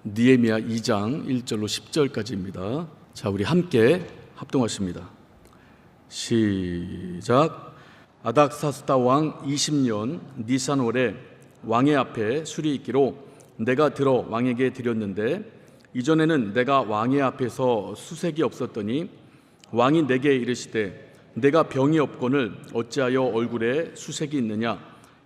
느헤미야 2장 1절로 10절까지입니다. 자, 우리 함께 합동하십니다. 시작. 아닥사스다 왕 20년 니산월에 왕의 앞에 술이 있기로 내가 들어 왕에게 드렸는데 이전에는 내가 왕의 앞에서 수색이 없었더니 왕이 내게 이르시되 내가 병이 없거늘 어찌하여 얼굴에 수색이 있느냐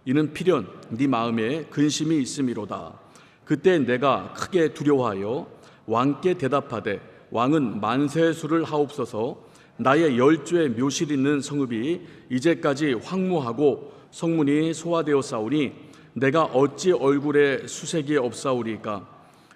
이는 필연 네 마음에 근심이 있음이로다. 그때 내가 크게 두려워하여 왕께 대답하되 왕은 만세술을 하옵소서. 나의 10주의 묘실 있는 성읍이 이제까지 황무하고 성문이 소화되었사오니 내가 어찌 얼굴에 수색이 없사오리까.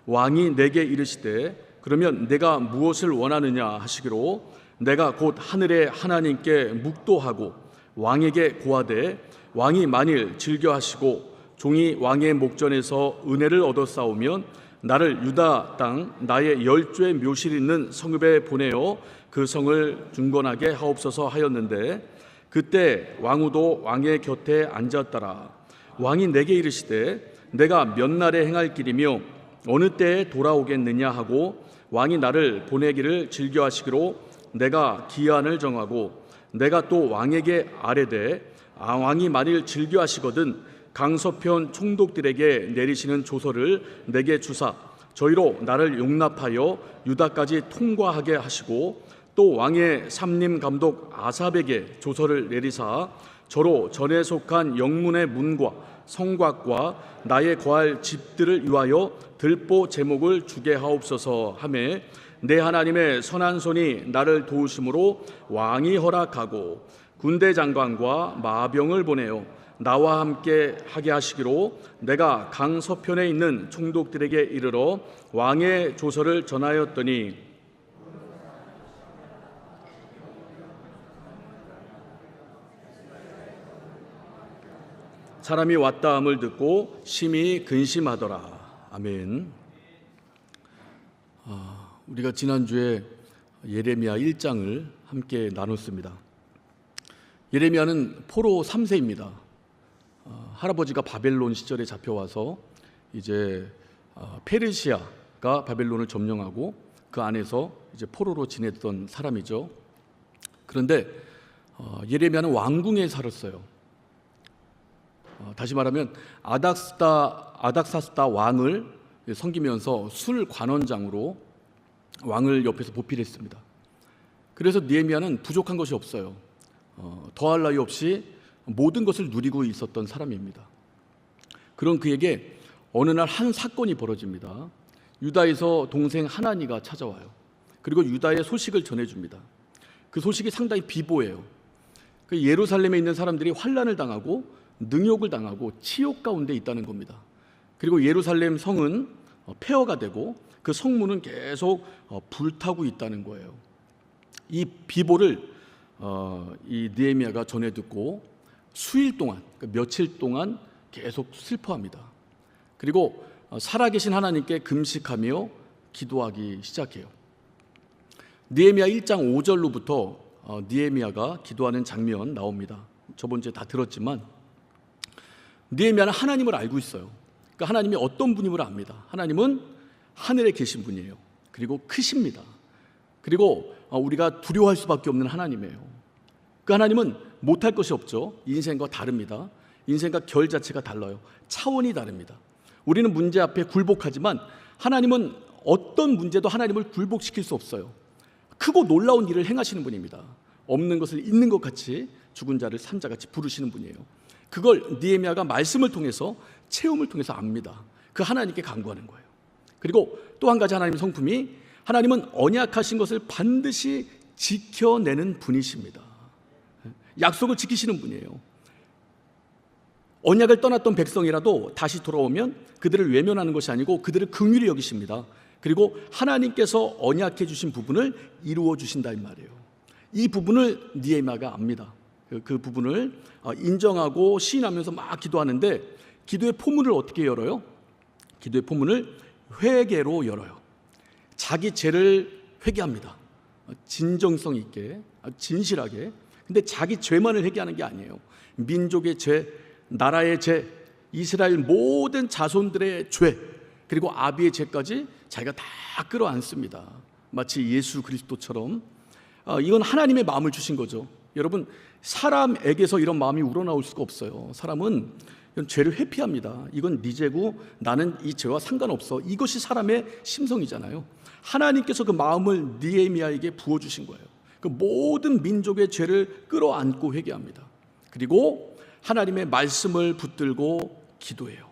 왕이 내게 이르시되 그러면 내가 무엇을 원하느냐 하시기로 내가 곧 하늘의 하나님께 묵도하고 왕에게 고하되 왕이 만일 즐겨하시고 종이 왕의 목전에서 은혜를 얻었사오면 나를 유다 땅 나의 10주의 묘실 있는 성읍에 보내어 그 성을 중건하게 하옵소서 하였는데 그때 왕후도 왕의 곁에 앉았더라. 왕이 내게 이르시되 내가 몇 날에 행할 길이며 어느 때에 돌아오겠느냐 하고 왕이 나를 보내기를 즐겨하시기로 내가 기한을 정하고 내가 또 왕에게 아뢰되 왕이 만일 즐겨하시거든 강서편 총독들에게 내리시는 조서를 내게 주사 저희로 나를 용납하여 유다까지 통과하게 하시고 또 왕의 삼림 감독 아삽에게 조서를 내리사 저로 전에 속한 영문의 문과 성곽과 나의 거할 집들을 위하여 들보 제목을 주게 하옵소서 하매 내 하나님의 선한 손이 나를 도우심으로 왕이 허락하고 군대 장관과 마병을 보내어 나와 함께 하게 하시기로 내가 강서편에 있는 총독들에게 이르러 왕의 조서를 전하였더니 사람이 왔다 함을 듣고 심히 근심하더라. 아멘. 우리가 지난주에 예레미야 1장을 함께 나눴습니다. 예레미야는 포로 3세입니다. 할아버지가 바벨론 시절에 잡혀와서 이제 페르시아가 바벨론을 점령하고 그 안에서 이제 포로로 지냈던 사람이죠. 그런데 예레미야는 왕궁에 살았어요. 다시 말하면 아닥사스다 왕을 섬기면서 술 관원장으로 왕을 옆에서 보필했습니다. 그래서 느헤미야는 부족한 것이 없어요. 더할 나위 없이 모든 것을 누리고 있었던 사람입니다. 그런 그에게 어느 날 한 사건이 벌어집니다. 유다에서 동생 하나니가 찾아와요. 그리고 유다의 소식을 전해줍니다. 그 소식이 상당히 비보예요. 그 예루살렘에 있는 사람들이 환난을 당하고 능욕을 당하고 치욕 가운데 있다는 겁니다. 그리고 예루살렘 성은 폐허가 되고 그 성문은 계속 불타고 있다는 거예요. 이 비보를 이 느헤미야가 전해 듣고 수일 동안, 며칠 동안 계속 슬퍼합니다. 그리고 살아계신 하나님께 금식하며 기도하기 시작해요. 느헤미야 1장 5절로부터 느헤미야가 기도하는 장면 나옵니다. 저번 주에 다 들었지만 느헤미야는 하나님을 알고 있어요. 그러니까 하나님이 어떤 분임을 압니다. 하나님은 하늘에 계신 분이에요. 그리고 크십니다. 그리고 우리가 두려워할 수밖에 없는 하나님이에요. 그 하나님은 못할 것이 없죠. 인생과 다릅니다. 인생과 결 자체가 달라요. 차원이 다릅니다. 우리는 문제 앞에 굴복하지만 하나님은 어떤 문제도 하나님을 굴복시킬 수 없어요. 크고 놀라운 일을 행하시는 분입니다. 없는 것을 있는 것 같이 죽은 자를 산 자같이 부르시는 분이에요. 그걸 느헤미야가 말씀을 통해서 체험을 통해서 압니다. 그 하나님께 간구하는 거예요. 그리고 또 한 가지 하나님의 성품이 하나님은 언약하신 것을 반드시 지켜내는 분이십니다. 약속을 지키시는 분이에요. 언약을 떠났던 백성이라도 다시 돌아오면 그들을 외면하는 것이 아니고 그들을 긍휼히 여기십니다. 그리고 하나님께서 언약해 주신 부분을 이루어 주신다 이 말이에요. 이 부분을 느헤미야가 압니다. 그 부분을 인정하고 시인하면서 막 기도하는데 기도의 포문을 어떻게 열어요? 기도의 포문을 회개로 열어요. 자기 죄를 회개합니다. 진정성 있게, 진실하게. 근데 자기 죄만을 회개하는 게 아니에요. 민족의 죄, 나라의 죄, 이스라엘 모든 자손들의 죄, 그리고 아비의 죄까지 자기가 다 끌어안습니다. 마치 예수 그리스도처럼. 이건 하나님의 마음을 주신 거죠. 여러분, 사람에게서 이런 마음이 우러나올 수가 없어요. 사람은 이건 죄를 회피합니다. 이건 네 죄고 나는 이 죄와 상관없어. 이것이 사람의 심성이잖아요. 하나님께서 그 마음을 느헤미야에게 부어주신 거예요. 그 모든 민족의 죄를 끌어안고 회개합니다. 그리고 하나님의 말씀을 붙들고 기도해요.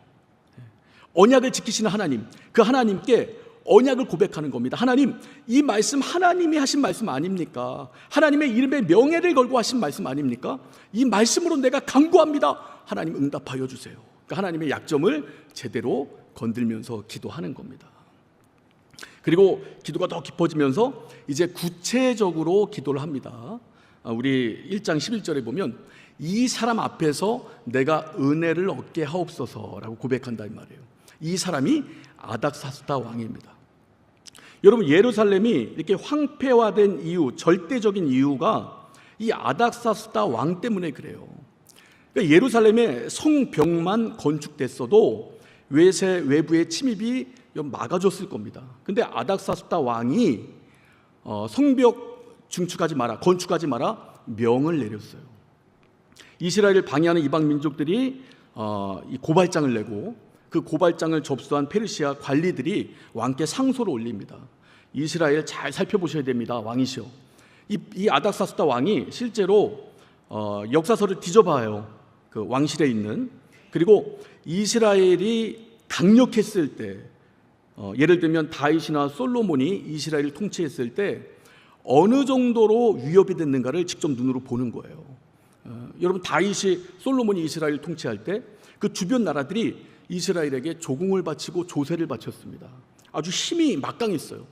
언약을 지키시는 하나님, 그 하나님께 언약을 고백하는 겁니다. 하나님, 이 말씀 하나님이 하신 말씀 아닙니까? 하나님의 이름에 명예를 걸고 하신 말씀 아닙니까? 이 말씀으로 내가 간구합니다. 하나님 응답하여 주세요. 그러니까 하나님의 약점을 제대로 건들면서 기도하는 겁니다. 그리고 기도가 더 깊어지면서 이제 구체적으로 기도를 합니다. 우리 1장 11절에 보면 이 사람 앞에서 내가 은혜를 얻게 하옵소서라고 고백한다 이 말이에요. 이 사람이 아닥사스다 왕입니다. 여러분, 예루살렘이 이렇게 황폐화된 이유, 절대적인 이유가 이 아닥사스다 왕 때문에 그래요. 그러니까 예루살렘의 성벽만 건축됐어도 외부의 침입이 막아줬을 겁니다. 근데 아닥사스다 왕이 성벽 건축하지 마라 명을 내렸어요. 이스라엘을 방해하는 이방 민족들이 이 고발장을 내고 그 고발장을 접수한 페르시아 관리들이 왕께 상소를 올립니다. 이스라엘 잘 살펴보셔야 됩니다. 왕이시여. 이 아닥사스다 왕이 실제로 역사서를 뒤져봐요. 그 왕실에 있는. 그리고 이스라엘이 강력했을 때, 예를 들면 다윗이나 솔로몬이 이스라엘을 통치했을 때 어느 정도로 위협이 됐는가를 직접 눈으로 보는 거예요. 여러분, 솔로몬이 이스라엘을 통치할 때 그 주변 나라들이 이스라엘에게 조공을 바치고 조세를 바쳤습니다. 아주 힘이 막강했어요.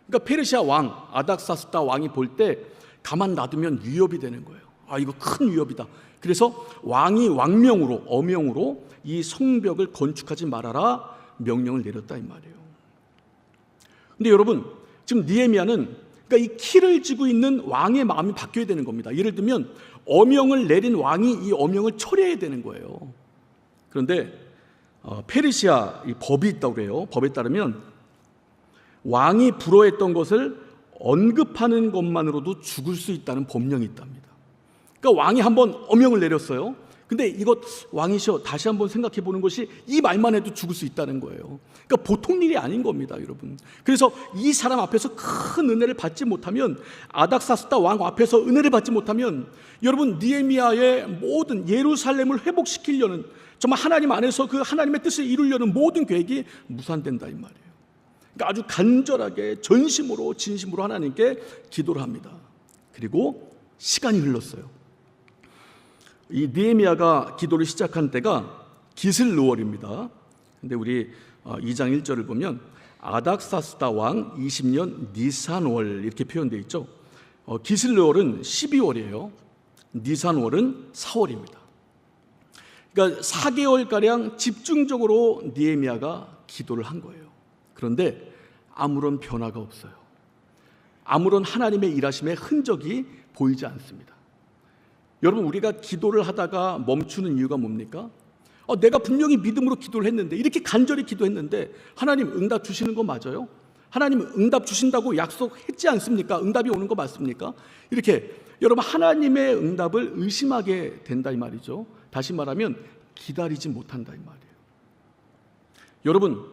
그러니까 페르시아 왕 아닥사스다 왕이 볼 때 가만 놔두면 위협이 되는 거예요. 이거 큰 위협이다. 그래서 왕이 왕명으로 어명으로 이 성벽을 건축하지 말아라 명령을 내렸다 이 말이에요. 근데 여러분, 지금 느헤미야는 그러니까 이 키를 쥐고 있는 왕의 마음이 바뀌어야 되는 겁니다. 예를 들면 어명을 내린 왕이 이 어명을 처리해야 되는 거예요. 그런데 페르시아 이 법이 있다고 그래요. 법에 따르면 왕이 불허했던 것을 언급하는 것만으로도 죽을 수 있다는 법령이 있답니다. 그러니까 왕이 한번 어명을 내렸어요. 근데 이것 왕이시여 다시 한번 생각해 보는 것이 이 말만 해도 죽을 수 있다는 거예요. 그러니까 보통 일이 아닌 겁니다, 여러분. 그래서 이 사람 앞에서 큰 은혜를 받지 못하면, 아닥사스다 왕 앞에서 은혜를 받지 못하면 여러분, 느헤미야의 모든 예루살렘을 회복시키려는, 정말 하나님 안에서 그 하나님의 뜻을 이루려는 모든 계획이 무산된다 이 말이에요. 그러니까 아주 간절하게 전심으로 진심으로 하나님께 기도를 합니다. 그리고 시간이 흘렀어요. 이 느헤미야가 기도를 시작한 때가 기슬르월입니다. 근데 우리 2장 1절을 보면 아닥사스다 왕 20년 니산월 이렇게 표현되어 있죠. 기슬르월은 12월이에요. 니산월은 4월입니다. 그러니까 4개월가량 집중적으로 느헤미야가 기도를 한 거예요. 그런데 아무런 변화가 없어요. 아무런 하나님의 일하심의 흔적이 보이지 않습니다. 여러분, 우리가 기도를 하다가 멈추는 이유가 뭡니까? 내가 분명히 믿음으로 기도를 했는데, 이렇게 간절히 기도했는데 하나님 응답 주시는 거 맞아요? 하나님 응답 주신다고 약속했지 않습니까? 응답이 오는 거 맞습니까? 이렇게 여러분, 하나님의 응답을 의심하게 된다 이 말이죠. 다시 말하면 기다리지 못한다 이 말이에요. 여러분,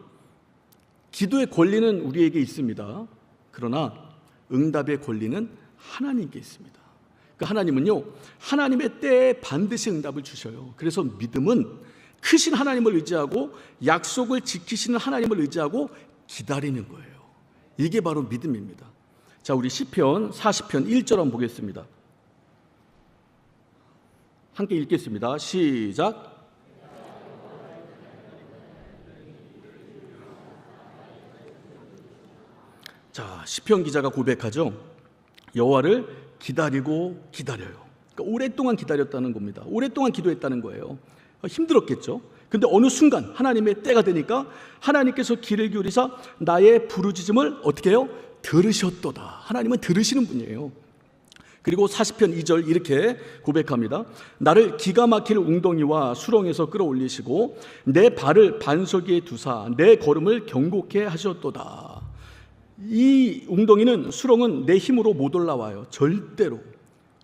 기도의 권리는 우리에게 있습니다. 그러나 응답의 권리는 하나님께 있습니다. 그 하나님은요, 하나님의 때에 반드시 응답을 주셔요. 그래서 믿음은 크신 하나님을 의지하고 약속을 지키시는 하나님을 의지하고 기다리는 거예요. 이게 바로 믿음입니다. 자, 우리 시편 40편 1절 한번 보겠습니다. 함께 읽겠습니다. 시작. 자, 시편 기자가 고백하죠. 여호와를 기다리고 기다려요. 그러니까 오랫동안 기다렸다는 겁니다. 오랫동안 기도했다는 거예요. 힘들었겠죠. 근데 어느 순간 하나님의 때가 되니까 하나님께서 귀를 기울이사 나의 부르짖음을 어떻게 해요? 들으셨도다. 하나님은 들으시는 분이에요. 그리고 40편 2절 이렇게 고백합니다. 나를 기가 막힐 웅덩이와 수렁에서 끌어올리시고 내 발을 반석 위에 두사 내 걸음을 경고케 하셨도다. 이 웅덩이는 수렁은 내 힘으로 못 올라와요. 절대로.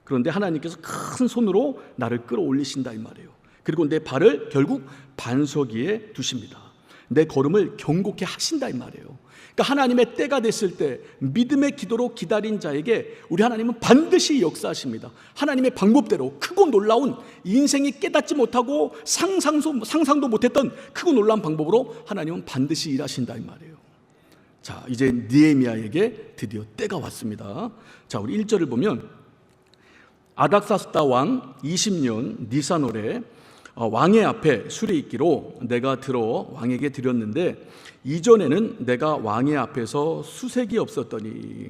그런데 하나님께서 큰 손으로 나를 끌어올리신다 이 말이에요. 그리고 내 발을 결국 반석 위에 두십니다. 내 걸음을 경고케 하신다 이 말이에요. 그러니까 하나님의 때가 됐을 때 믿음의 기도로 기다린 자에게 우리 하나님은 반드시 역사하십니다. 하나님의 방법대로 크고 놀라운 인생이 깨닫지 못하고 상상도 못했던 크고 놀라운 방법으로 하나님은 반드시 일하신다 이 말이에요. 자, 이제 느헤미야에게 드디어 때가 왔습니다. 자, 우리 1절을 보면 아닥사스다 왕 20년 니산월에 왕의 앞에 술이 있기로 내가 들어 왕에게 드렸는데 이전에는 내가 왕의 앞에서 수색이 없었더니.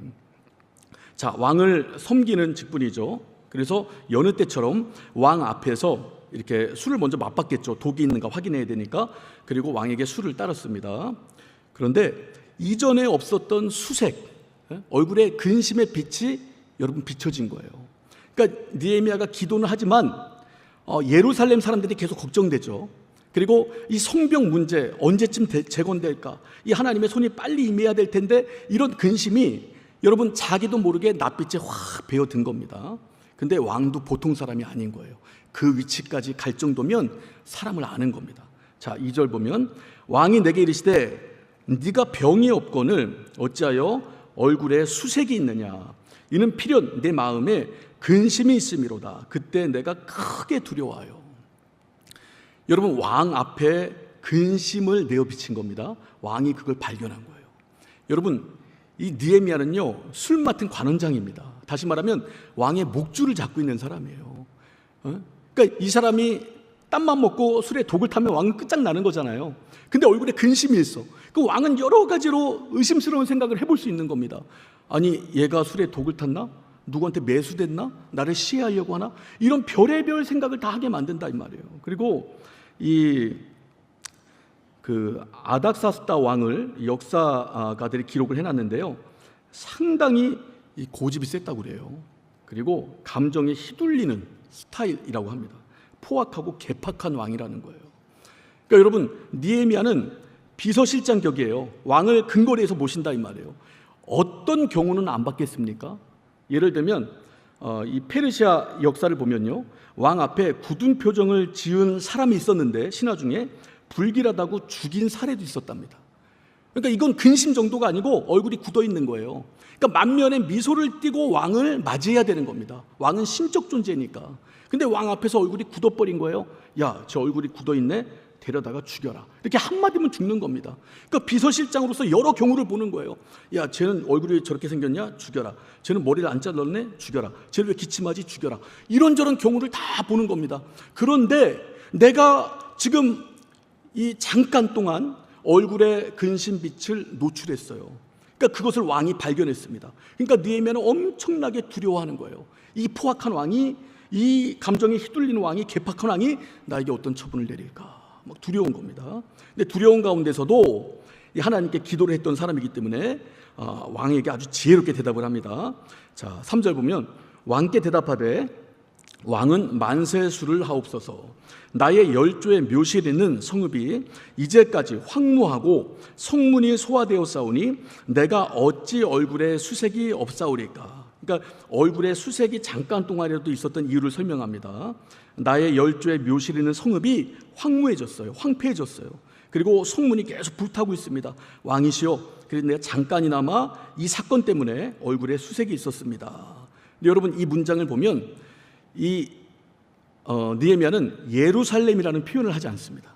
자, 왕을 섬기는 직분이죠. 그래서 여느 때처럼 왕 앞에서 이렇게 술을 먼저 맛봤겠죠. 독이 있는가 확인해야 되니까. 그리고 왕에게 술을 따랐습니다. 그런데 이전에 없었던 수색, 얼굴에 근심의 빛이 여러분 비춰진 거예요. 그러니까 느헤미야가 기도는 하지만 예루살렘 사람들이 계속 걱정되죠. 그리고 이 성벽 문제 언제쯤 재건될까? 이 하나님의 손이 빨리 임해야 될 텐데 이런 근심이 여러분 자기도 모르게 낯빛에 확 베어든 겁니다. 근데 왕도 보통 사람이 아닌 거예요. 그 위치까지 갈 정도면 사람을 아는 겁니다. 자, 2절 보면 왕이 내게 이르시되 네가 병이 없거늘 어찌하여 얼굴에 수색이 있느냐? 이는 필연 내 마음에 근심이 있음이로다. 그때 내가 크게 두려워하여. 여러분, 왕 앞에 근심을 내어 비친 겁니다. 왕이 그걸 발견한 거예요. 여러분, 이 느헤미야는요 술 맡은 관원장입니다. 다시 말하면 왕의 목줄을 잡고 있는 사람이에요. 그러니까 이 사람이 땀만 먹고 술에 독을 타면 왕은 끝장나는 거잖아요. 근데 얼굴에 근심이 있어. 그 왕은 여러 가지로 의심스러운 생각을 해볼 수 있는 겁니다. 아니, 얘가 술에 독을 탔나? 누구한테 매수됐나? 나를 시해하려고 하나? 이런 별의별 생각을 다 하게 만든다 이 말이에요. 그리고 그 아닥사스다 왕을 역사가들이 기록을 해놨는데요, 상당히 이 고집이 셌다고 그래요. 그리고 감정에 휘둘리는 스타일이라고 합니다. 포악하고 개팍한 왕이라는 거예요. 그러니까 여러분, 느헤미야는 비서실장 격이에요. 왕을 근거리에서 모신다 이 말이에요. 어떤 경우는 안 받겠습니까? 예를 들면 이 페르시아 역사를 보면요, 왕 앞에 굳은 표정을 지은 사람이 있었는데 신하 중에 불길하다고 죽인 사례도 있었답니다. 그러니까 이건 근심 정도가 아니고 얼굴이 굳어 있는 거예요. 그러니까 만면에 미소를 띠고 왕을 맞이해야 되는 겁니다. 왕은 신적 존재니까. 근데 왕 앞에서 얼굴이 굳어버린 거예요. 야, 저 얼굴이 굳어 있네. 데려다가 죽여라. 이렇게 한마디면 죽는 겁니다. 그러니까 비서실장으로서 여러 경우를 보는 거예요. 야, 쟤는 얼굴이 저렇게 생겼냐? 죽여라. 쟤는 머리를 안 잘랐네? 죽여라. 쟤는 왜 기침하지? 죽여라. 이런저런 경우를 다 보는 겁니다. 그런데 내가 지금 이 잠깐 동안 얼굴에 근심빛을 노출했어요. 그러니까 그것을 왕이 발견했습니다. 그러니까 느헤미야는 엄청나게 두려워하는 거예요. 이 포악한 왕이, 이 감정에 휘둘리는 왕이, 개팍한 왕이 나에게 어떤 처분을 내릴까? 막 두려운 겁니다. 근데 두려운 가운데서도 하나님께 기도를 했던 사람이기 때문에 왕에게 아주 지혜롭게 대답을 합니다. 자, 3절 보면 왕께 대답하되 왕은 만세수를 하옵소서. 나의 열조의 묘실에 있는 성읍이 이제까지 황무하고 성문이 소화되어 싸우니 내가 어찌 얼굴에 수색이 없사오리까. 그러니까 얼굴에 수색이 잠깐 동안이라도 있었던 이유를 설명합니다. 나의 열조의 묘실에 있는 성읍이 황무해졌어요. 황폐해졌어요. 그리고 성문이 계속 불타고 있습니다. 왕이시여, 그래서 내가 잠깐이나마 이 사건 때문에 얼굴에 수색이 있었습니다. 근데 여러분, 이 문장을 보면 느헤미야는 예루살렘이라는 표현을 하지 않습니다.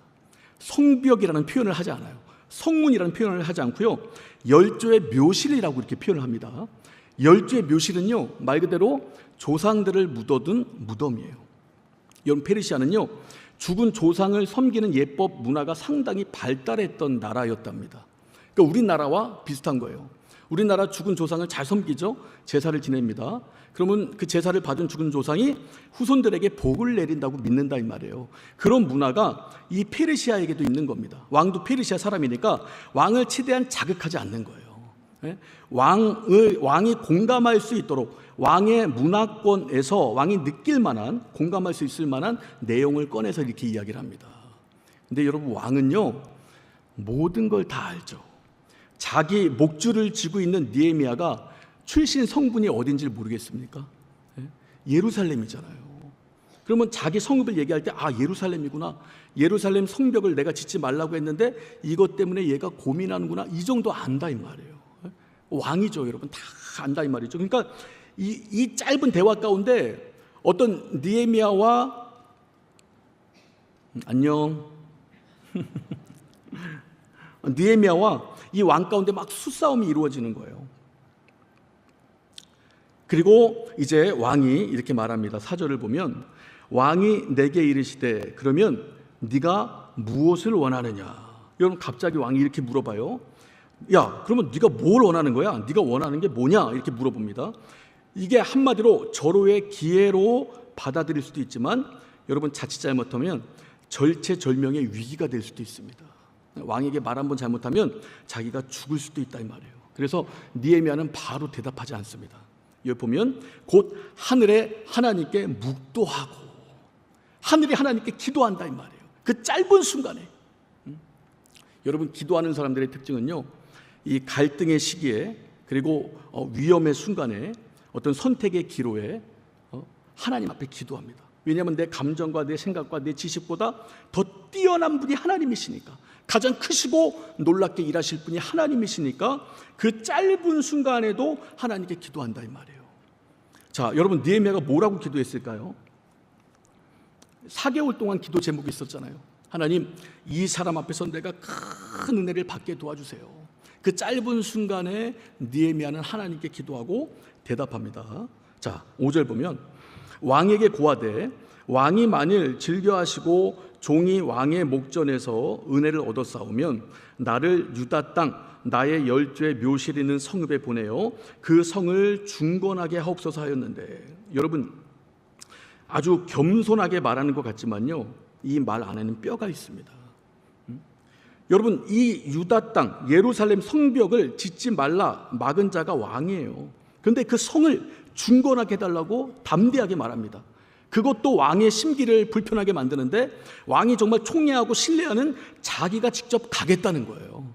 성벽이라는 표현을 하지 않아요. 성문이라는 표현을 하지 않고요, 열조의 묘실이라고 이렇게 표현을 합니다. 열조의 묘실은요, 말 그대로 조상들을 묻어둔 무덤이에요. 여러분, 페르시아는요 죽은 조상을 섬기는 예법 문화가 상당히 발달했던 나라였답니다. 그러니까 우리나라와 비슷한 거예요. 우리나라 죽은 조상을 잘 섬기죠. 제사를 지냅니다. 그러면 그 제사를 받은 죽은 조상이 후손들에게 복을 내린다고 믿는다 이 말이에요. 그런 문화가 이 페르시아에게도 있는 겁니다. 왕도 페르시아 사람이니까 왕을 최대한 자극하지 않는 거예요. 예? 왕이 공감할 수 있도록 왕의 문화권에서 왕이 느낄 만한, 공감할 수 있을 만한 내용을 꺼내서 이렇게 이야기를 합니다. 근데 여러분, 왕은요 모든 걸 다 알죠. 자기 목줄을 쥐고 있는 느헤미야가 출신 성분이 어딘지 모르겠습니까? 예루살렘이잖아요. 그러면 자기 성읍을 얘기할 때 예루살렘이구나, 예루살렘 성벽을 내가 짓지 말라고 했는데 이것 때문에 얘가 고민하는구나, 이 정도 안다 이 말이에요. 왕이죠, 여러분. 다 안다 이 말이죠. 그러니까 이 짧은 대화 가운데 어떤 느헤미야와 안녕 느헤미야와 이 왕 가운데 막 수싸움이 이루어지는 거예요. 그리고 이제 왕이 이렇게 말합니다. 4절을 보면 왕이 내게 이르시되 그러면 네가 무엇을 원하느냐. 여러분, 갑자기 왕이 이렇게 물어봐요. 야, 그러면 네가 뭘 원하는 거야? 네가 원하는 게 뭐냐? 이렇게 물어봅니다. 이게 한마디로 절호의 기회로 받아들일 수도 있지만 여러분, 자칫 잘못하면 절체절명의 위기가 될 수도 있습니다. 왕에게 말 한 번 잘못하면 자기가 죽을 수도 있다 이 말이에요. 그래서 느헤미야는 바로 대답하지 않습니다. 여기 보면 곧 하늘에 하나님께 묵도하고 하늘이 하나님께 기도한다 이 말이에요. 그 짧은 순간에. 여러분, 기도하는 사람들의 특징은요, 이 갈등의 시기에, 그리고 위험의 순간에, 어떤 선택의 기로에 하나님 앞에 기도합니다. 왜냐하면 내 감정과 내 생각과 내 지식보다 더 뛰어난 분이 하나님이시니까, 가장 크시고 놀랍게 일하실 분이 하나님이시니까 그 짧은 순간에도 하나님께 기도한다 이 말이에요. 자, 여러분, 느헤미야가 뭐라고 기도했을까요? 4개월 동안 기도 제목이 있었잖아요. 하나님, 이 사람 앞에서 내가 큰 은혜를 받게 도와주세요. 그 짧은 순간에 느헤미야는 하나님께 기도하고 대답합니다. 자, 5절 보면 왕에게 고하되 왕이 만일 즐겨하시고 종이 왕의 목전에서 은혜를 얻어싸우면 나를 유다 땅 나의 열조의 묘실에 있는 성읍에 보내어 그 성을 중건하게 하옵소서 하였는데, 여러분, 아주 겸손하게 말하는 것 같지만요, 이 말 안에는 뼈가 있습니다. 여러분, 이 유다 땅 예루살렘 성벽을 짓지 말라 막은 자가 왕이에요. 그런데 그 성을 중건하게 해달라고 담대하게 말합니다. 그것도 왕의 심기를 불편하게 만드는데 왕이 정말 총애하고 신뢰하는 자기가 직접 가겠다는 거예요.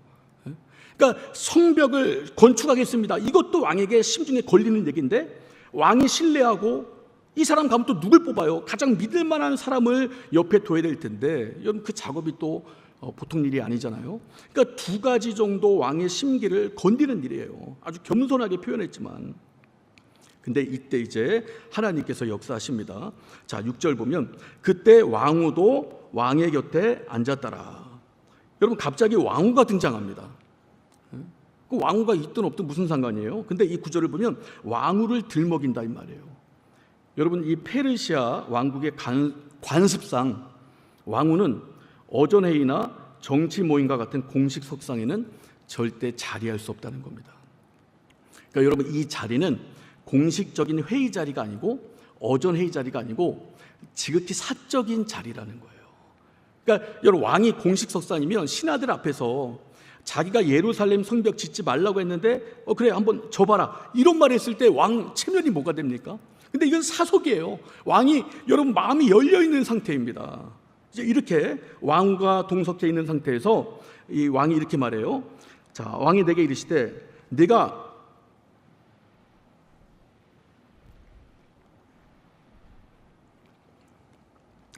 그러니까 성벽을 건축하겠습니다. 이것도 왕에게 심중에 걸리는 얘기인데 왕이 신뢰하고 이 사람 가면 또 누굴 뽑아요? 가장 믿을 만한 사람을 옆에 둬야 될 텐데 여러분, 그 작업이 또 보통 일이 아니잖아요. 그러니까 2가지 정도 왕의 심기를 건드리는 일이에요. 아주 겸손하게 표현했지만, 근데 이때 이제 하나님께서 역사하십니다. 자, 6절 보면 그때 왕후도 왕의 곁에 앉았더라. 여러분, 갑자기 왕후가 등장합니다. 그 왕후가 있든 없든 무슨 상관이에요? 근데 이 구절을 보면 왕후를 들먹인다 이 말이에요. 여러분, 이 페르시아 왕국의 관습상 왕후는 어전회의나 정치 모임과 같은 공식 석상에는 절대 자리할 수 없다는 겁니다. 그러니까 여러분, 이 자리는 공식적인 회의 자리가 아니고 어전 회의 자리가 아니고 지극히 사적인 자리라는 거예요. 그러니까 여러분, 왕이 공식 석상이면 신하들 앞에서 자기가 예루살렘 성벽 짓지 말라고 했는데 그래 한번 줘봐라 이런 말 했을 때 왕 체면이 뭐가 됩니까? 근데 이건 사석이에요. 왕이 여러분 마음이 열려 있는 상태입니다. 이제 이렇게 왕과 동석해 있는 상태에서 이 왕이 이렇게 말해요. 자, 왕이 내게 이르시되 네가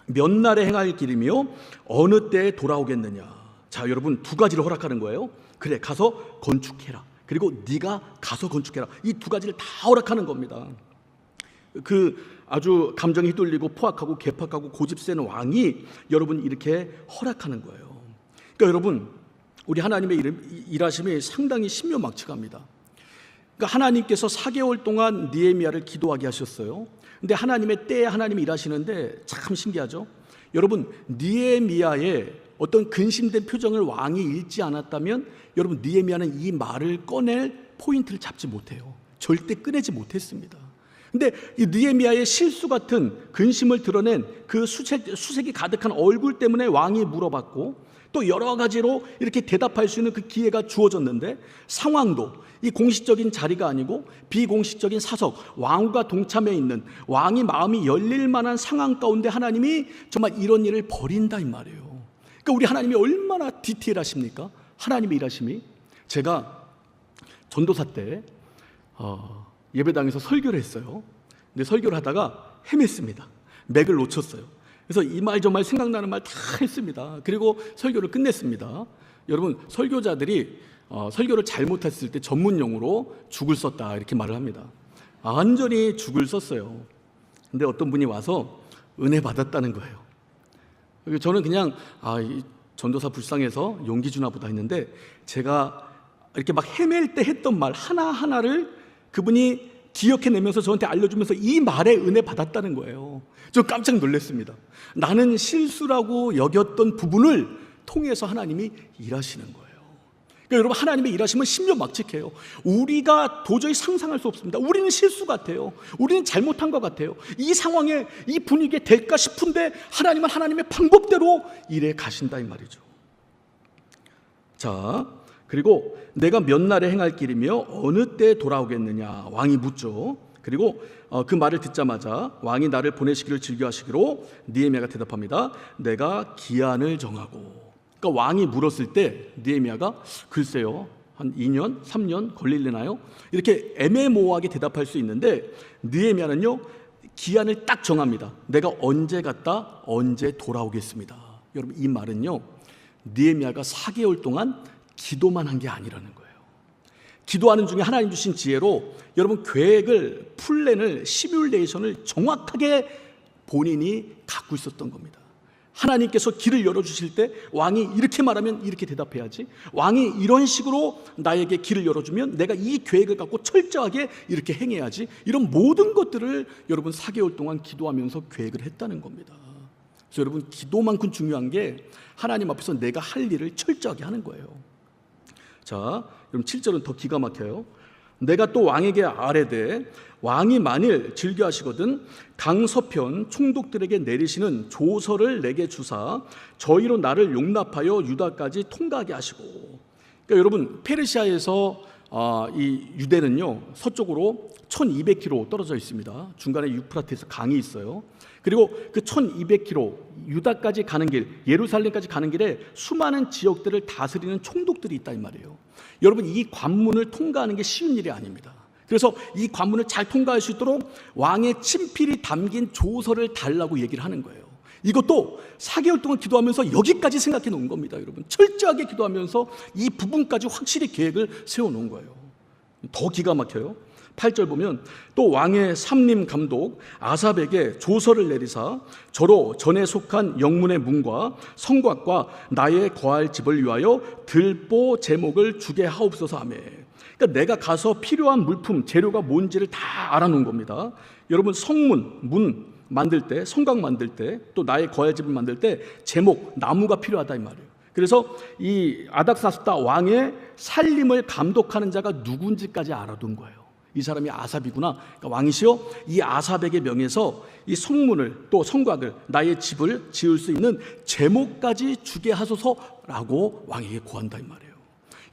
몇 날에 행할 길이며 어느 때에 돌아오겠느냐. 자, 여러분, 2가지를 허락하는 거예요. 그래, 가서 건축해라. 그리고 네가 가서 건축해라. 이 2가지를 다 허락하는 겁니다. 그 아주 감정이 휘둘리고 포악하고 개팍하고 고집센 왕이 여러분 이렇게 허락하는 거예요. 그러니까 여러분, 우리 하나님의 일하심이 상당히 신묘막측합니다. 그러니까 하나님께서 4개월 동안 느헤미야를 기도하게 하셨어요. 근데 하나님의 때에 하나님이 일하시는데 참 신기하죠. 여러분, 느헤미야의 어떤 근심된 표정을 왕이 읽지 않았다면 여러분, 느헤미야는 이 말을 꺼낼 포인트를 잡지 못해요. 절대 꺼내지 못했습니다. 근데 이 느헤미야의 실수 같은 근심을 드러낸 그 수색이 가득한 얼굴 때문에 왕이 물어봤고, 또 여러 가지로 이렇게 대답할 수 있는 그 기회가 주어졌는데, 상황도 이 공식적인 자리가 아니고 비공식적인 사석, 왕과 동참해 있는, 왕이 마음이 열릴 만한 상황 가운데 하나님이 정말 이런 일을 벌인다 이 말이에요. 그러니까 우리 하나님이 얼마나 디테일하십니까? 하나님의 일하심이. 제가 전도사 때 예배당에서 설교를 했어요. 근데 설교를 하다가 헤맸습니다. 맥을 놓쳤어요. 그래서 이 말 저 말 생각나는 말 다 했습니다. 그리고 설교를 끝냈습니다. 여러분, 설교자들이 설교를 잘못했을 때 전문 용어로 죽을 썼다 이렇게 말을 합니다. 완전히 죽을 썼어요. 근데 어떤 분이 와서 은혜 받았다는 거예요. 저는 그냥 이 전도사 불쌍해서 용기 주나 보다 했는데, 제가 이렇게 막 헤맬 때 했던 말 하나하나를 그분이 기억해내면서 저한테 알려주면서 이 말에 은혜 받았다는 거예요. 저 깜짝 놀랐습니다. 나는 실수라고 여겼던 부분을 통해서 하나님이 일하시는 거예요. 그러니까 여러분, 하나님의 일하심은 신묘막측해요. 우리가 도저히 상상할 수 없습니다. 우리는 실수 같아요. 우리는 잘못한 것 같아요. 이 상황에, 이 분위기에 될까 싶은데 하나님은 하나님의 방법대로 일해 가신다 이 말이죠. 자, 그리고 내가 몇 날에 행할 길이며 어느 때 돌아오겠느냐 왕이 묻죠. 그리고 그 말을 듣자마자 왕이 나를 보내시기를 즐겨하시기로 느헤미야가 대답합니다. 내가 기한을 정하고. 그러니까 왕이 물었을 때 느헤미야가 글쎄요, 한 2년, 3년 걸릴려나요? 이렇게 애매모호하게 대답할 수 있는데, 느헤미야는요 기한을 딱 정합니다. 내가 언제 갔다 언제 돌아오겠습니다. 여러분, 이 말은요 느헤미야가 4개월 동안 기도만 한 게 아니라는 거예요. 기도하는 중에 하나님 주신 지혜로 여러분 계획을, 플랜을, 시뮬레이션을 정확하게 본인이 갖고 있었던 겁니다. 하나님께서 길을 열어주실 때 왕이 이렇게 말하면 이렇게 대답해야지, 왕이 이런 식으로 나에게 길을 열어주면 내가 이 계획을 갖고 철저하게 이렇게 행해야지, 이런 모든 것들을 여러분 4개월 동안 기도하면서 계획을 했다는 겁니다. 그래서 여러분, 기도만큼 중요한 게 하나님 앞에서 내가 할 일을 철저하게 하는 거예요. 자, 그럼 7절은 더 기가 막혀요. 내가 또 왕에게 아뢰되 왕이 만일 즐겨하시거든 강서편 총독들에게 내리시는 조서를 내게 주사 저희로 나를 용납하여 유다까지 통과하게 하시고. 그러니까 여러분, 페르시아에서 이 유대는요 서쪽으로 1200km 떨어져 있습니다. 중간에 유프라테스 강이 있어요. 그리고 그 1200km 유다까지 가는 길, 예루살렘까지 가는 길에 수많은 지역들을 다스리는 총독들이 있다 이 말이에요. 여러분, 이 관문을 통과하는 게 쉬운 일이 아닙니다. 그래서 이 관문을 잘 통과할 수 있도록 왕의 친필이 담긴 조서를 달라고 얘기를 하는 거예요. 이것도 4개월 동안 기도하면서 여기까지 생각해 놓은 겁니다. 여러분, 철저하게 기도하면서 이 부분까지 확실히 계획을 세워 놓은 거예요. 더 기가 막혀요. 8절 보면 또 왕의 삼림 감독 아삽에게 조서를 내리사 저로 전에 속한 영문의 문과 성곽과 나의 거할 집을 위하여 들보 제목을 주게 하옵소서 하며. 그러니까 내가 가서 필요한 물품, 재료가 뭔지를 다 알아놓은 겁니다. 여러분, 성문, 문 만들 때, 성곽 만들 때, 또 나의 거할 집을 만들 때 제목, 나무가 필요하다 이 말이에요. 그래서 이 아닥사스다 왕의 살림을 감독하는 자가 누군지까지 알아둔 거예요. 이 사람이 아삽이구나. 그러니까 왕이시여, 이 아삽에게 명해서 이 성문을, 또 성곽을, 나의 집을 지을 수 있는 제목까지 주게 하소서라고 왕에게 고한다 이 말이에요.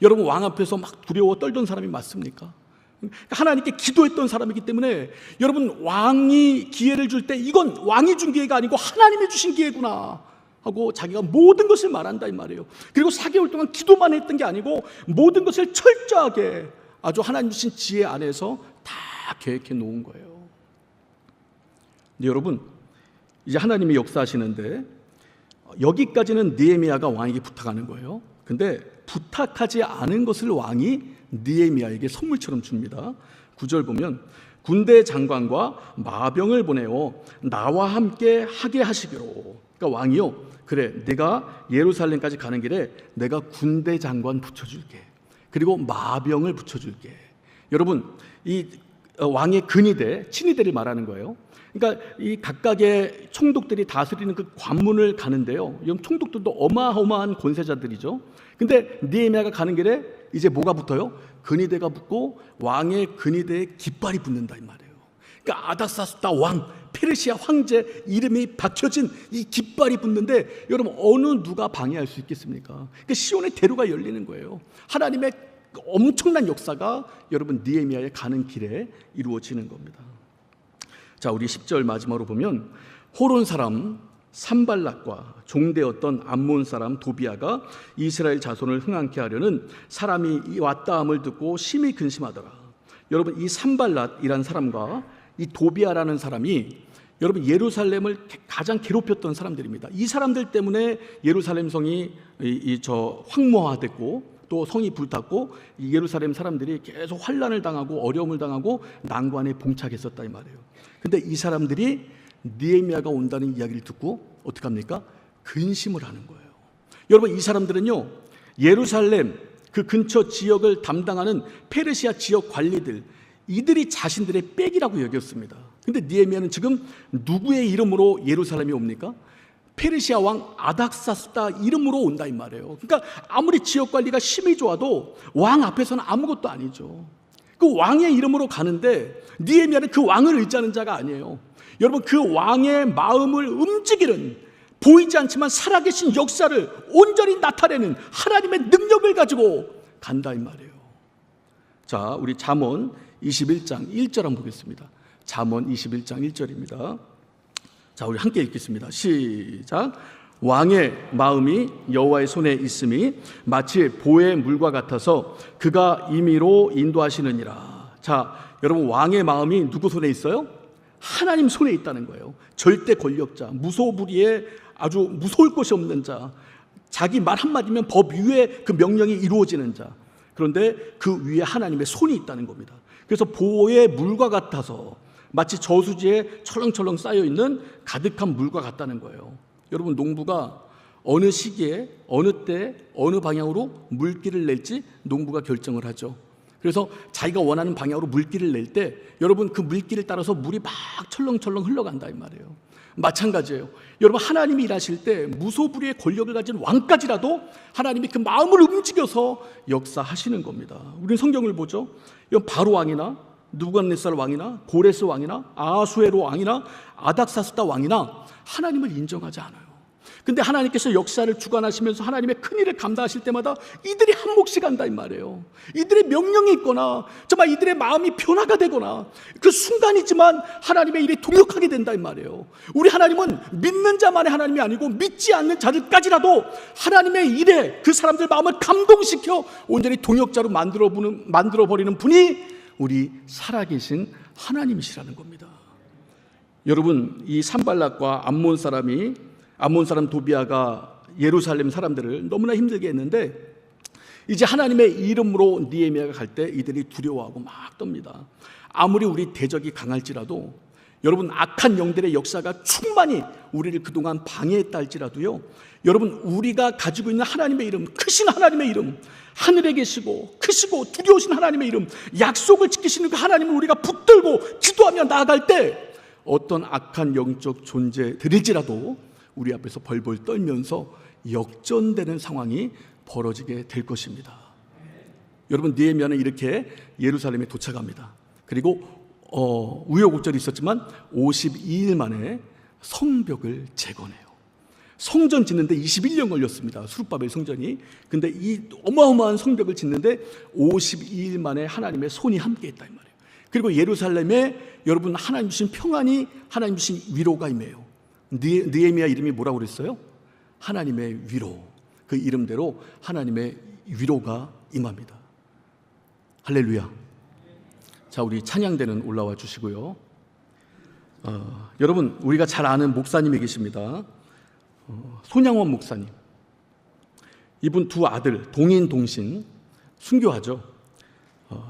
여러분, 왕 앞에서 막 두려워 떨던 사람이 맞습니까? 하나님께 기도했던 사람이기 때문에 여러분, 왕이 기회를 줄 때 이건 왕이 준 기회가 아니고 하나님이 주신 기회구나 하고 자기가 모든 것을 말한다 이 말이에요. 그리고 4개월 동안 기도만 했던 게 아니고 모든 것을 철저하게 아주 하나님 주신 지혜 안에서 다 계획해 놓은 거예요. 근데 여러분, 이제 하나님이 역사하시는데 여기까지는 느헤미야가 왕에게 부탁하는 거예요. 근데 부탁하지 않은 것을 왕이 느헤미야에게 선물처럼 줍니다. 9절 보면 군대 장관과 마병을 보내어 나와 함께 하게 하시기로. 그러니까 왕이요, 그래, 내가 예루살렘까지 가는 길에 내가 군대 장관 붙여줄게. 그리고 마병을 붙여줄게. 여러분, 이 왕의 근위대, 친위대를 말하는 거예요. 그러니까 이 각각의 총독들이 다스리는 그 관문을 가는데요, 이 총독들도 어마어마한 권세자들이죠. 근데 느헤미야가 가는 길에 이제 뭐가 붙어요? 근위대가 붙고 왕의 근위대에 깃발이 붙는다 이 말이에요. 그러니까 아닥사스다 왕, 페르시아 황제 이름이 박혀진 이 깃발이 붙는데 여러분 어느 누가 방해할 수 있겠습니까? 그러니까 시온의 대로가 열리는 거예요. 하나님의 엄청난 역사가 여러분 느헤미야에 가는 길에 이루어지는 겁니다. 자, 우리 10절 마지막으로 보면 호론 사람 산발락과 종되었던 암몬 사람 도비아가 이스라엘 자손을 흥황케 하려는 사람이 왔다함을 듣고 심히 근심하더라. 여러분 이 산발락이라는 사람과 이 도비아라는 사람이 여러분 예루살렘을 가장 괴롭혔던 사람들입니다. 이 사람들 때문에 예루살렘 성이 황무화됐고 또 성이 불탔고 예루살렘 사람들이 계속 환난을 당하고 어려움을 당하고 난관에 봉착했었다 이 말이에요. 근데 이 사람들이 느헤미야가 온다는 이야기를 듣고 어떻게 합니까? 근심을 하는 거예요. 여러분 이 사람들은요 예루살렘 그 근처 지역을 담당하는 페르시아 지역 관리들, 이들이 자신들의 빽이라고 여겼습니다. 근데 느헤미야는 지금 누구의 이름으로 예루살렘이 옵니까? 페르시아 왕 아닥사스다 이름으로 온다 이 말이에요. 그러니까 아무리 지역 관리가 심히 좋아도 왕 앞에서는 아무것도 아니죠. 그 왕의 이름으로 가는데 느헤미야는 그 왕을 의지하는 자가 아니에요. 여러분 그 왕의 마음을 움직이는, 보이지 않지만 살아계신 역사를 온전히 나타내는 하나님의 능력을 가지고 간다 이 말이에요. 자, 우리 잠언 21장 1절 한번 보겠습니다. 잠언 21장 1절입니다. 자, 우리 함께 읽겠습니다. 시작. 왕의 마음이 여호와의 손에 있음이 마치 보의 물과 같아서 그가 임의로 인도하시느니라. 자, 여러분 왕의 마음이 누구 손에 있어요? 하나님 손에 있다는 거예요. 절대 권력자, 무소불위의 아주 무서울 것이 없는 자, 자기 말 한마디면 법 위에 그 명령이 이루어지는 자. 그런데 그 위에 하나님의 손이 있다는 겁니다. 그래서 보의 물과 같아서 마치 저수지에 철렁철렁 쌓여있는 가득한 물과 같다는 거예요. 여러분 농부가 어느 시기에 어느 때 어느 방향으로 물기를 낼지 농부가 결정을 하죠. 그래서 자기가 원하는 방향으로 물기를 낼 때 여러분 그 물기를 따라서 물이 막 철렁철렁 흘러간다 이 말이에요. 마찬가지예요. 여러분 하나님이 일하실 때 무소불위의 권력을 가진 왕까지라도 하나님이 그 마음을 움직여서 역사하시는 겁니다. 우리는 성경을 보죠. 바로 왕이나 느부갓네살 왕이나 고레스 왕이나 아하수에로 왕이나 아닥사스다 왕이나 하나님을 인정하지 않아요. 근데 하나님께서 역사를 주관하시면서 하나님의 큰일을 감당하실 때마다 이들이 한 몫이 간다 이 말이에요. 이들의 명령이 있거나 정말 이들의 마음이 변화가 되거나 그 순간이지만 하나님의 일이 동역하게 된다 이 말이에요. 우리 하나님은 믿는 자만의 하나님이 아니고 믿지 않는 자들까지라도 하나님의 일에 그 사람들 마음을 감동시켜 온전히 동역자로 만들어버리는 분이 우리 살아계신 하나님이시라는 겁니다. 여러분 이 산발락과 암몬 사람 도비아가 예루살렘 사람들을 너무나 힘들게 했는데 이제 하나님의 이름으로 느헤미야가 갈 때 이들이 두려워하고 막 떱니다. 아무리 우리 대적이 강할지라도 여러분 악한 영들의 역사가 충만히 우리를 그동안 방해했다 할지라도요, 여러분 우리가 가지고 있는 하나님의 이름, 크신 하나님의 이름, 하늘에 계시고 크시고 두려우신 하나님의 이름, 약속을 지키시는 그 하나님을 우리가 붙들고 기도하며 나아갈 때 어떤 악한 영적 존재들일지라도 우리 앞에서 벌벌 떨면서 역전되는 상황이 벌어지게 될 것입니다. 여러분 느헤미야는 이렇게 예루살렘에 도착합니다. 그리고 우여곡절이 있었지만 52일 만에 성벽을 재건해요. 성전 짓는데 21년 걸렸습니다. 수룹바벨 성전이. 근데 이 어마어마한 성벽을 짓는데 52일 만에 하나님의 손이 함께했다 이 말이에요. 그리고 예루살렘에 여러분 하나님 주신 평안이, 하나님 주신 위로가 임해요. 느헤미야 이름이 뭐라고 그랬어요? 하나님의 위로. 그 이름대로 하나님의 위로가 임합니다. 할렐루야. 자, 우리 찬양대는 올라와 주시고요. 여러분 우리가 잘 아는 목사님이 계십니다. 손양원 목사님. 이분 두 아들 동인 동신 순교하죠.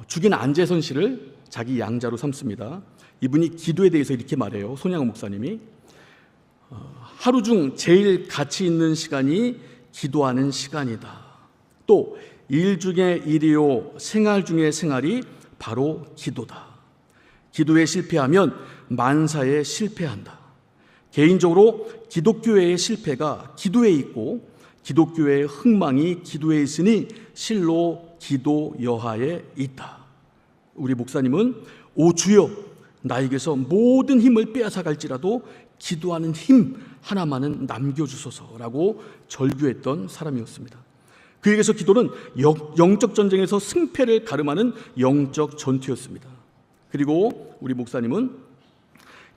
죽인 안재선 씨를 자기 양자로 삼습니다. 이분이 기도에 대해서 이렇게 말해요. 손양원 목사님이 하루 중 제일 가치 있는 시간이 기도하는 시간이다. 또 일 중에 일이요 생활 중에 생활이 바로 기도다. 기도에 실패하면 만사에 실패한다. 개인적으로 기독교회의 실패가 기도에 있고 기독교회의 흥망이 기도에 있으니 실로 기도 여하에 있다. 우리 목사님은 오 주여 나에게서 모든 힘을 빼앗아 갈지라도 기도하는 힘 하나만은 남겨주소서라고 절규했던 사람이었습니다. 그에게서 기도는 영적 전쟁에서 승패를 가름하는 영적 전투였습니다. 그리고 우리 목사님은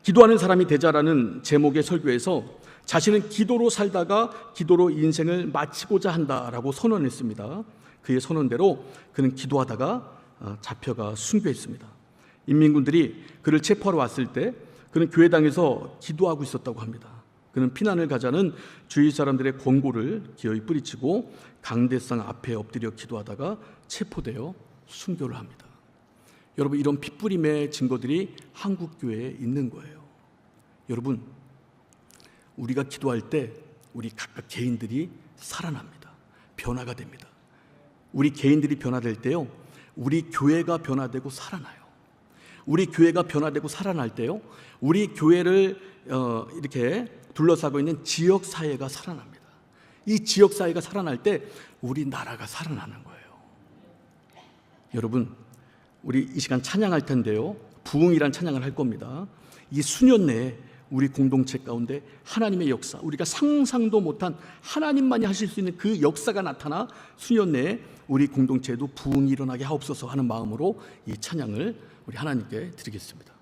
기도하는 사람이 되자라는 제목의 설교에서 자신은 기도로 살다가 기도로 인생을 마치고자 한다라고 선언했습니다. 그의 선언대로 그는 기도하다가 잡혀가 순교했습니다. 인민군들이 그를 체포하러 왔을 때 그는 교회당에서 기도하고 있었다고 합니다. 그는 피난을 가자는 주위 사람들의 권고를 기어이 뿌리치고 강대상 앞에 엎드려 기도하다가 체포되어 순교를 합니다. 여러분, 이런 핏부림의 증거들이 한국 교회에 있는 거예요. 여러분, 우리가 기도할 때 우리 각각 개인들이 살아납니다. 변화가 됩니다. 우리 개인들이 변화될 때요, 우리 교회가 변화되고 살아나요. 우리 교회가 변화되고 살아날 때요, 우리 교회를 이렇게 둘러싸고 있는 지역사회가 살아납니다. 이 지역사회가 살아날 때 우리 나라가 살아나는 거예요. 여러분, 우리 이 시간 찬양할 텐데요, 부흥이란 찬양을 할 겁니다. 이 수년 내에 우리 공동체 가운데 하나님의 역사, 우리가 상상도 못한 하나님만이 하실 수 있는 그 역사가 나타나 수년 내에 우리 공동체에도 부흥이 일어나게 하옵소서 하는 마음으로 이 찬양을 우리 하나님께 드리겠습니다.